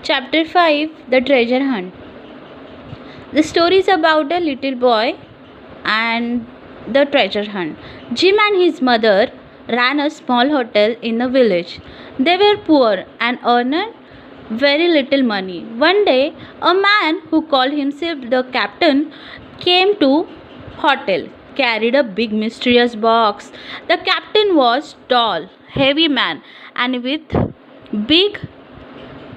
Chapter 5, The Treasure Hunt. The story is about a little boy and the treasure hunt. Jim and his mother ran a small hotel in the village. They were poor and earned very little money. One day, a man who called himself the captain came to hotel, carried a big mysterious box. The captain was tall, heavy man and with big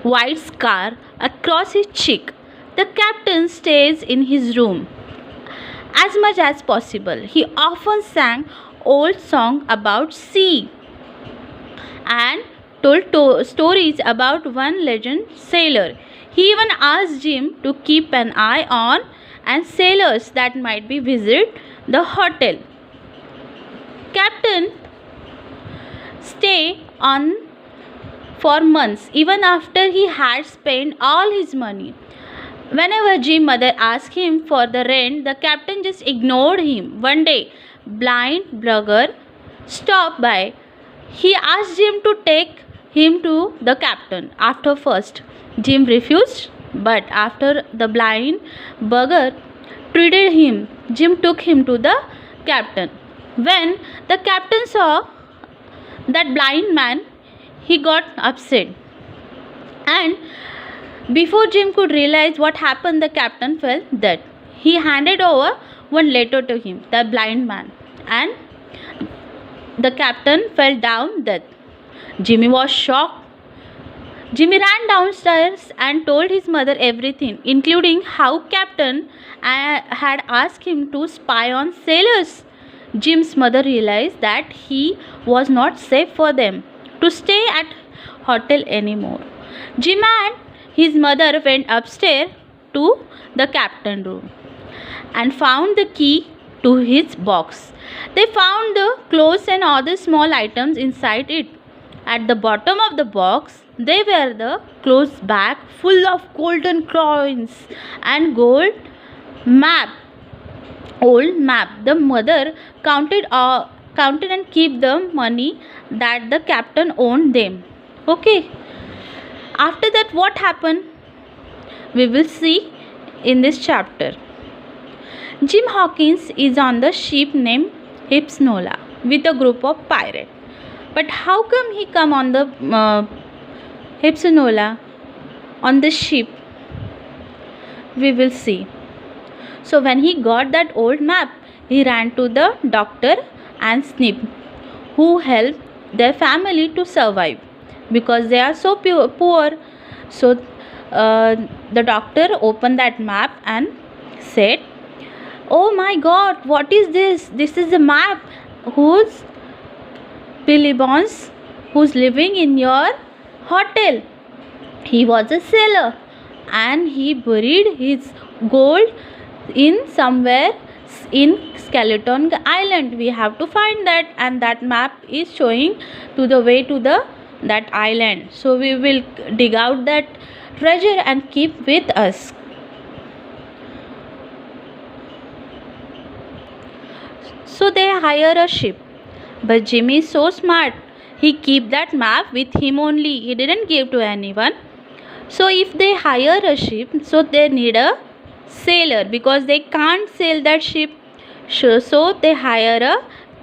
white scar across his cheek. The captain stays in his room as much as possible. He often sang old songs about sea and told stories about one legend sailor. He even asked Jim to keep an eye on and sailors that might be visit the hotel. Captain stay on for months even after he had spent all his money. Whenever Jim's mother asked him for the rent, the captain just ignored him. One day, blind blogger stopped by. He asked Jim to take him to the captain. After first, Jim refused, but after the blind beggar treated him, Jim took him to the captain. When the captain saw that blind man, he got upset. And before Jim could realize what happened, the captain fell dead. He handed over one letter to him, the blind man, and the captain fell down dead. Jimmy was shocked. Jimmy ran downstairs and told his mother everything, including how captain had asked him to spy on sailors. Jim's mother realized that he was not safe for them to stay at hotel anymore. Jim and his mother went upstairs to the captain room and found the key to his box. They found the clothes and other small items inside it. At the bottom of the box, they were the clothes bag full of golden coins and gold map. Old map. The mother counted and kept the money that the captain owned them. Okay. After that, what happened? We will see in this chapter. Jim Hawkins is on the ship named Hypsinola with a group of pirates. But how come he come on the Hypsinola on the ship? We will see. So when he got that old map, he ran to the doctor and Snip, who helped their family to survive because they are so poor. So the doctor opened that map and said, "Oh my God, what is this? This is a map whose Billy Bones, who's living in your hotel. He was a sailor and he buried his gold in somewhere in Skeleton Island. We have to find that, and that map is showing to the way to that island. So we will dig out that treasure and keep with us." So they hire a ship, but Jimmy is so smart. He keep that map with him only. He didn't give to anyone. So if they hire a ship, so they need a sailor because they can't sail that ship. So they hire a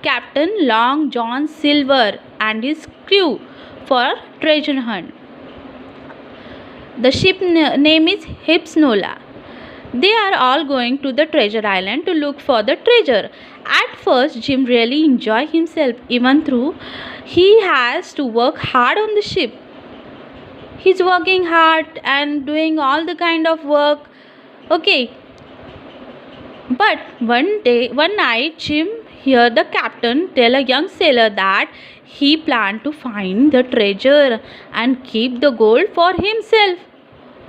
Captain Long John Silver and his crew for treasure hunt. The ship name is Hypsinola. They are all going to the treasure island to look for the treasure. At first, Jim really enjoys himself, even though he has to work hard on the ship. He's working hard and doing all the kind of work. Okay. But one night, Jim heard the captain tell a young sailor that he planned to find the treasure and keep the gold for himself.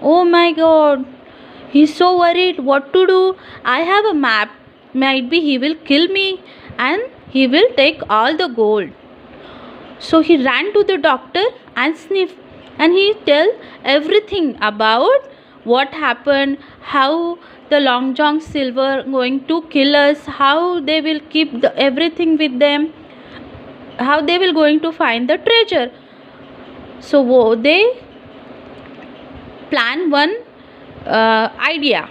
Oh my God. He's so worried what to do. I have a map. Might be he will kill me and he will take all the gold. So he ran to the doctor and Sniff, and he tell everything about what happened, how the Long John Silver going to kill us, how they will keep everything with them, how they will going to find the treasure. So they plan one idea.